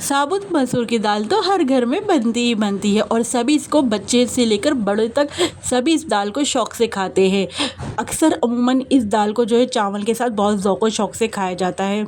साबुत मसूर की दाल तो हर घर में बनती ही बनती है और सभी इसको बच्चे से लेकर बड़े तक सभी इस दाल को शौक़ से खाते हैं। अक्सर अमूमन इस दाल को जो है चावल के साथ बहुत ज़ौक़ शौक़ से खाया जाता है।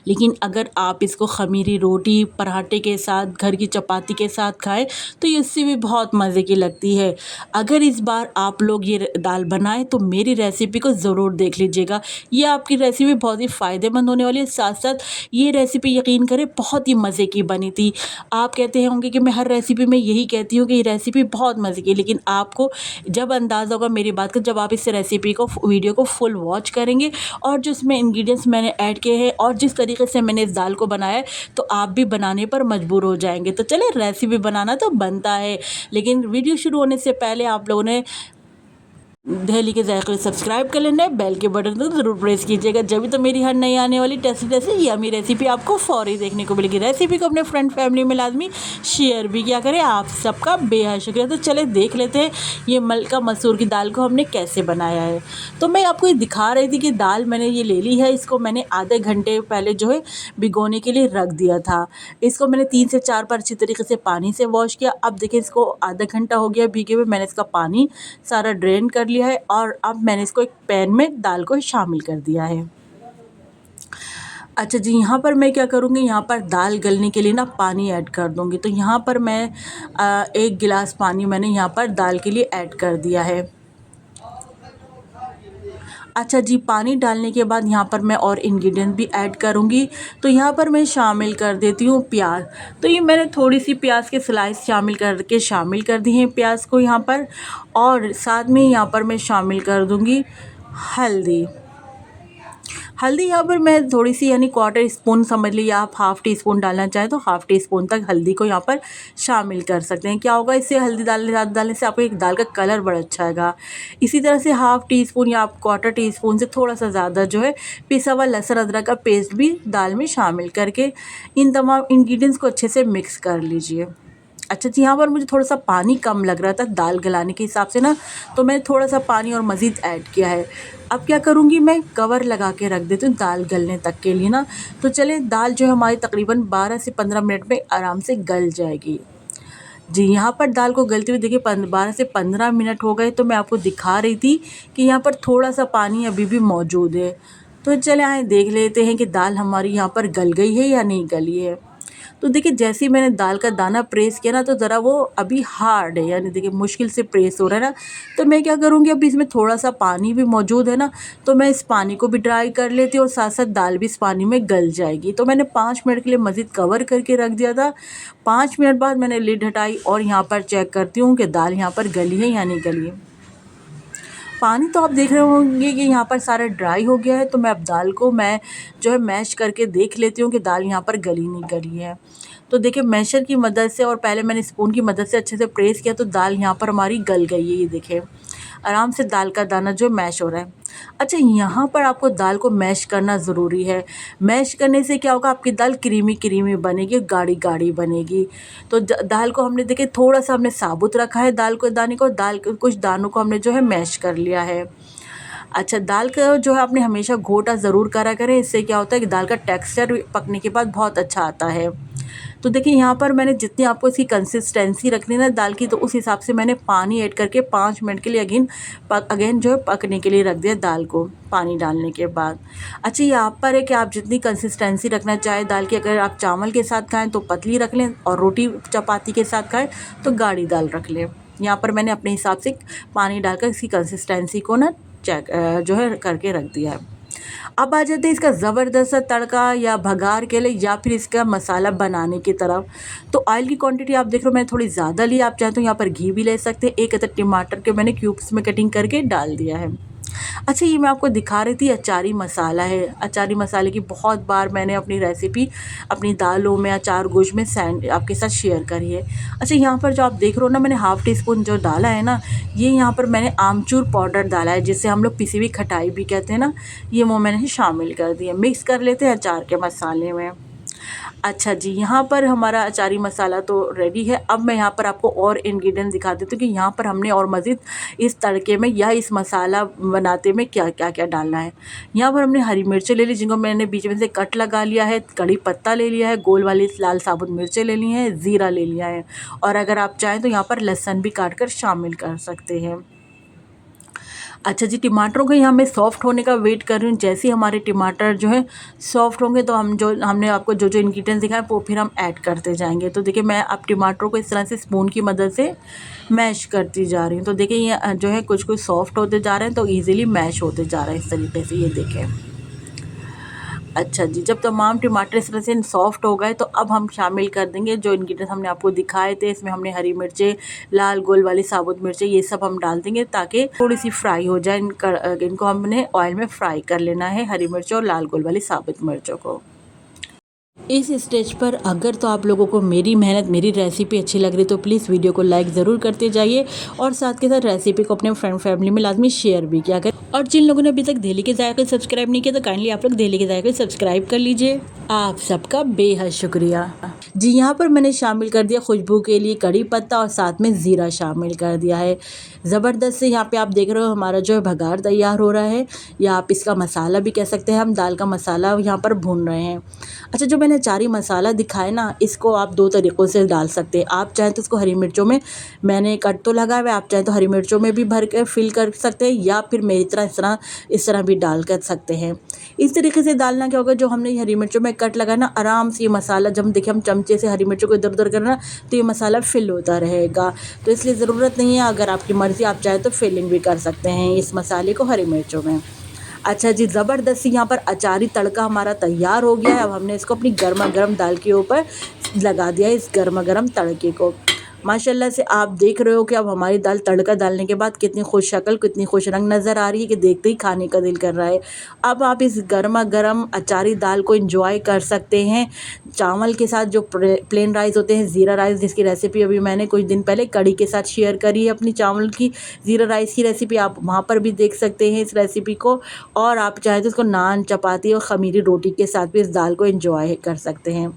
लेकिन अगर आप इसको ख़मीरी रोटी पराठे के साथ घर की चपाती के साथ खाएं तो ये उससे भी बहुत मज़े की लगती है। अगर इस बार आप लोग ये दाल बनाएं तो मेरी रेसिपी को ज़रूर देख लीजिएगा। ये आपकी रेसिपी बहुत ही फ़ायदेमंद होने वाली है। साथ साथ ये रेसिपी यकीन करें बहुत ही मज़े की बनी थी। आप कहते होंगे कि मैं हर रेसिपी में यही कहती हूँ कि ये रेसिपी बहुत मज़े की, लेकिन आपको जब अंदाज़ा होगा मेरी बात का, जब आप इस रेसिपी को वीडियो को फुल वॉच करेंगे और जो इसमें इंग्रेडिएंट्स मैंने ऐड किए हैं और जिस तरीके से मैंने इस दाल को बनाया है तो आप भी बनाने पर मजबूर हो जाएंगे। तो चले, रेसिपी बनाना तो बनता है, लेकिन वीडियो शुरू होने से पहले आप लोगों ने दहली के ज़ायक़े को सब्सक्राइब कर लेना है, बेल के बटन को ज़रूर प्रेस कीजिएगा, जब भी तो मेरी हर नई आने वाली टेस्टी यम्मी रेसिपी आपको फ़ौरी देखने को मिलेगी। रेसिपी को अपने फ्रेंड फैमिली में लाजमी शेयर भी किया करें। आप सबका बेहद शुक्रिया। तो चले देख लेते हैं ये मलका मसूर की दाल को हमने कैसे बनाया है। तो मैं आपको ये दिखा रही थी कि दाल मैंने ये ले ली है, इसको मैंने आधे घंटे पहले जो है भिगोने के लिए रख दिया था। इसको मैंने 3 से 4 बार अच्छी तरीके से पानी से वॉश किया। अब देखिए इसको आधा घंटा हो गया भीगे हुए, मैंने इसका पानी सारा ड्रेन कर लिया है और अब मैंने इसको एक पैन में दाल को शामिल कर दिया है। अच्छा जी, यहाँ पर मैं क्या करूँगी, यहाँ पर दाल गलने के लिए ना पानी ऐड कर दूँगी। तो यहाँ पर मैं 1 गिलास पानी मैंने यहाँ पर दाल के लिए ऐड कर दिया है। अच्छा जी, पानी डालने के बाद यहाँ पर मैं और इंग्रेडिएंट भी ऐड करूँगी। तो यहाँ पर मैं शामिल कर देती हूँ प्याज। तो ये मैंने थोड़ी सी प्याज के स्लाइस शामिल कर दी हैं प्याज को यहाँ पर, और साथ में यहाँ पर मैं शामिल कर दूँगी हल्दी। यहाँ पर मैं थोड़ी सी यानी 1/4 स्पून समझ लीजिए, आप हाफ़ टी स्पून डालना चाहें तो हाफ़ टी स्पून तक हल्दी को यहाँ पर शामिल कर सकते हैं। क्या होगा, इससे हल्दी डालने से आपको एक दाल का कलर बड़ा अच्छा आएगा। इसी तरह से हाफ़ टी स्पून या आप 1/4 टी स्पून से थोड़ा सा ज़्यादा जो है पिसा हुआ लहसुन अदरक का पेस्ट भी दाल में शामिल करके इन तमाम इंग्रेडिएंट्स को अच्छे से मिक्स कर लीजिए। अच्छा जी, यहाँ पर मुझे थोड़ा सा पानी कम लग रहा था दाल गलाने के हिसाब से ना, तो मैंने थोड़ा सा पानी और मज़ीद ऐड किया है। अब क्या करूँगी, मैं कवर लगा के रख देती हूँ दाल गलने तक के लिए ना। तो चले, दाल जो है हमारी तकरीबन 12 से 15 मिनट में आराम से गल जाएगी। जी, यहाँ पर दाल को गलते हुए देखिए 12 से 15 मिनट हो गए। तो मैं आपको दिखा रही थी कि यहाँ पर थोड़ा सा पानी अभी भी मौजूद है। तो चले आए देख लेते हैं कि दाल हमारी यहाँ पर गल गई है या नहीं गली है। तो देखिए जैसे ही मैंने दाल का दाना प्रेस किया ना, तो ज़रा वो अभी हार्ड है, यानी देखिए मुश्किल से प्रेस हो रहा है ना। तो मैं क्या करूँगी, अभी इसमें थोड़ा सा पानी भी मौजूद है ना, तो मैं इस पानी को भी ड्राई कर लेती हूँ और साथ साथ दाल भी इस पानी में गल जाएगी। तो मैंने 5 मिनट के लिए मज़ीद कवर करके रख दिया था। 5 मिनट बाद मैंने लिड हटाई और यहाँ पर चेक करती हूँ कि दाल यहाँ पर गली है या नहीं गली है। पानी तो आप देख रहे होंगे कि यहाँ पर सारा ड्राई हो गया है। तो मैं अब दाल को मैं जो है मैश करके देख लेती हूँ कि दाल यहाँ पर गली नहीं गली है। तो देखिए मैशर की मदद से और पहले मैंने स्पून की मदद से अच्छे से प्रेस किया तो दाल यहाँ पर हमारी गल गई है। ये देखिए आराम से दाल का दाना जो मैश हो रहा है। अच्छा, यहाँ पर आपको दाल को मैश करना ज़रूरी है। मैश करने से क्या होगा, आपकी दाल क्रीमी बनेगी, गाढ़ी बनेगी। तो दाल को हमने देखिए थोड़ा सा हमने साबुत रखा है दाल को दाने को, कुछ दानों को हमने जो है मैश कर लिया है। अच्छा, दाल का जो है आपने हमेशा घोटा ज़रूर करा करें, इससे क्या होता है कि दाल का टेक्सचर पकने के बाद बहुत अच्छा आता है। तो देखिए यहाँ पर मैंने जितनी आपको इसकी कंसिस्टेंसी रखनी है ना दाल की, तो उस हिसाब से मैंने पानी ऐड करके 5 मिनट के लिए अगेन जो है पकने के लिए रख दिया दाल को पानी डालने के बाद। अच्छा, ये आप पर है कि आप जितनी कंसिस्टेंसी रखना चाहें दाल की। अगर आप चावल के साथ खाएँ तो पतली रख लें और रोटी चपाती के साथ खाएँ तो गाढ़ी दाल रख लें। यहाँ पर मैंने अपने हिसाब से पानी डालकर इसकी कंसिस्टेंसी को ना चेक जो है करके रख दिया है। अब आ जाते हैं इसका ज़बरदस्त सा तड़का या भगार के लिए या फिर इसका मसाला बनाने की तरफ। तो ऑयल की क्वांटिटी आप देख रहे हो मैंने थोड़ी ज़्यादा ली, आप चाहें तो यहाँ पर घी भी ले सकते हैं। 1 अदद टमाटर के मैंने क्यूब्स में कटिंग करके डाल दिया है। अच्छा, ये मैं आपको दिखा रही थी अचारी मसाला है। अचारी मसाले की बहुत बार मैंने अपनी रेसिपी अपनी दालों में अचार गोश्त में आपके साथ शेयर करी है। अच्छा, यहाँ पर जो आप देख रहे हो ना, मैंने हाफ़ टी स्पून जो डाला है ना, ये यहाँ पर मैंने आमचूर पाउडर डाला है, जिससे हम लोग पिसी हुई खटाई भी कहते हैं ना, ये वो मैंने शामिल कर दिया। मिक्स कर लेते हैं अचार के मसाले में। अच्छा जी, यहाँ पर हमारा अचारी मसाला तो रेडी है। अब मैं यहाँ पर आपको और इंग्रेडिएंट दिखा देती हूँ कि यहाँ पर हमने और मज़ीद इस तड़के में या इस मसाला बनाते में क्या-क्या डालना है। यहाँ पर हमने हरी मिर्चें ले ली, जिनको मैंने बीच में से कट लगा लिया है, कड़ी पत्ता ले लिया है, गोल वाली लाल साबुत मिर्चें ले ली हैं, ज़ीरा ले लिया है और अगर आप चाहें तो यहाँ पर लहसुन भी काट कर शामिल कर सकते हैं। अच्छा जी, टमाटरों को यहाँ मैं सॉफ़्ट होने का वेट कर रही हूँ। जैसे ही हमारे टमाटर जो है सॉफ़्ट होंगे तो हम जो हमने आपको जो इंग्रीडिएंट्स दिखाए वो फिर हम ऐड करते जाएँगे। तो देखिए मैं अब टमाटरों को इस तरह से स्पून की मदद से मैश करती जा रही हूँ। तो देखिए ये जो है कुछ-कुछ सॉफ़्ट होते जा रहे हैं तो ईज़िली मैश होते जा रहे हैं इस तरीके से, ये देखें। अच्छा जी, जब तमाम टमाटर इस तरह से सॉफ्ट हो गए तो अब हम शामिल कर देंगे जो इंग्रीडिएंट्स हमने आपको दिखाए थे। इसमें हमने हरी मिर्चें, लाल गोल वाली साबुत मिर्चें, ये सब हम डाल देंगे ताकि थोड़ी-सी फ्राई हो जाए। इनको हमने ऑयल में फ्राई कर लेना है, हरी मिर्चों और लाल गोल वाली साबुत मिर्चों को। इस स्टेज पर अगर तो आप लोगों को मेरी मेहनत, मेरी रेसिपी अच्छी लग रही तो प्लीज़ वीडियो को लाइक ज़रूर करते जाइए और साथ के साथ रेसिपी को अपने फ्रेंड फैमिली में लाजमी शेयर भी किया करें। और जिन लोगों ने अभी तक दिल्ली के जायके सब्सक्राइब नहीं किया तो काइंडली आप लोग दिल्ली के जायके सब्सक्राइब कर लीजिए। आप सबका बेहद शुक्रिया। जी, यहाँ पर मैंने शामिल कर दिया खुशबू के लिए कड़ी पत्ता और साथ में ज़ीरा शामिल कर दिया है। ज़बरदस्त से यहाँ पे आप देख रहे हो हमारा जो है भगार तैयार हो रहा है, या आप इसका मसाला भी कह सकते हैं। हम दाल का मसाला यहाँ पर भून रहे हैं। अच्छा, जो मैंने अचारी मसाला दिखाया ना, इसको आप 2 तरीक़ों से डाल सकते हैं। आप चाहें तो इसको हरी मिर्चों में, मैंने कट तो लगा हुआ है, आप चाहें तो हरी मिर्चों में भी भर के फिल कर सकते हैं या फिर मेरी तरह इस तरह भी डाल कर सकते हैं। इस तरीके से डालना क्या होगा, जो हमने हरी मिर्चों में कट लगाया ना, आराम से ये मसाला जब देखिए हम चमचे से हरी मिर्चों को इधर-उधर करना तो ये मसाला फिल होता रहेगा। तो इसलिए ज़रूरत नहीं है, अगर आपकी मर्ज़ी आप चाहें तो फिलिंग भी कर सकते हैं इस मसाले को हरी मिर्चों में। अच्छा जी, ज़बरदस्त यहाँ पर अचारी तड़का हमारा तैयार हो गया है। अब हमने इसको अपनी गरमा-गरम दाल के ऊपर लगा दिया है, इस गरमा-गरम तड़के को। माशाल्लाह से आप देख रहे हो कि अब हमारी दाल तड़का डालने के बाद कितनी खुश शक्ल, कितनी खुश रंग नज़र आ रही है कि देखते ही खाने का दिल कर रहा है। अब आप इस गरमा-गरम अचारी दाल को एंजॉय कर सकते हैं चावल के साथ। जो प्लेन राइस होते हैं, ज़ीरा राइस, जिसकी रेसिपी अभी मैंने कुछ दिन पहले कड़ी के साथ शेयर करी है अपनी चावल की ज़ीरा राइस की रेसिपी, आप वहाँ पर भी देख सकते हैं इस रेसिपी को। और आप चाहें तो इसको नान, चपाती और ख़मीरी रोटी के साथ भी इस दाल को एंजॉय कर सकते हैं।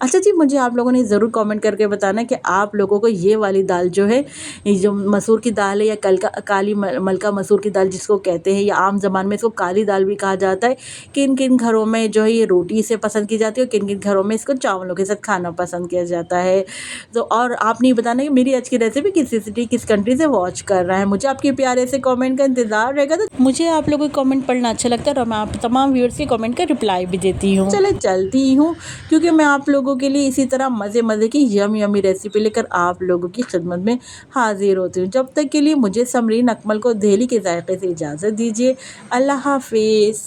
अच्छा जी, मुझे आप लोगों ने ज़रूर कमेंट करके बताना कि आप लोगों को ये वाली दाल जो है, ये जो मसूर की दाल है या काली मलका मसूर की दाल जिसको कहते हैं, या आम ज़बान में इसको काली दाल भी कहा जाता है, किन-किन घरों में जो है ये रोटी से पसंद की जाती है और किन-किन घरों में इसको चावलों के साथ खाना पसंद किया जाता है। तो और आपने ये बताना कि मेरी आज की रेसिपी किस सिटी, किस कंट्री से वॉच कर रहा है। मुझे आपके प्यारे से कमेंट का इंतज़ार रहेगा। तो मुझे आप लोगों के कमेंट पढ़ना अच्छा लगता है और मैं आप तमाम व्यूअर्स के कमेंट का रिप्लाई भी देती हूँ। चले चलती हूँ, क्योंकि मैं आप लोगों के लिए इसी तरह मज़े-मज़े की यमी रेसिपी लेकर आप लोगों की खिदमत में हाज़िर होती हूँ। जब तक के लिए मुझे समरीन अकमल को दिल्ली के जायके से इजाज़त दीजिए। अल्लाह हाफ़िज़।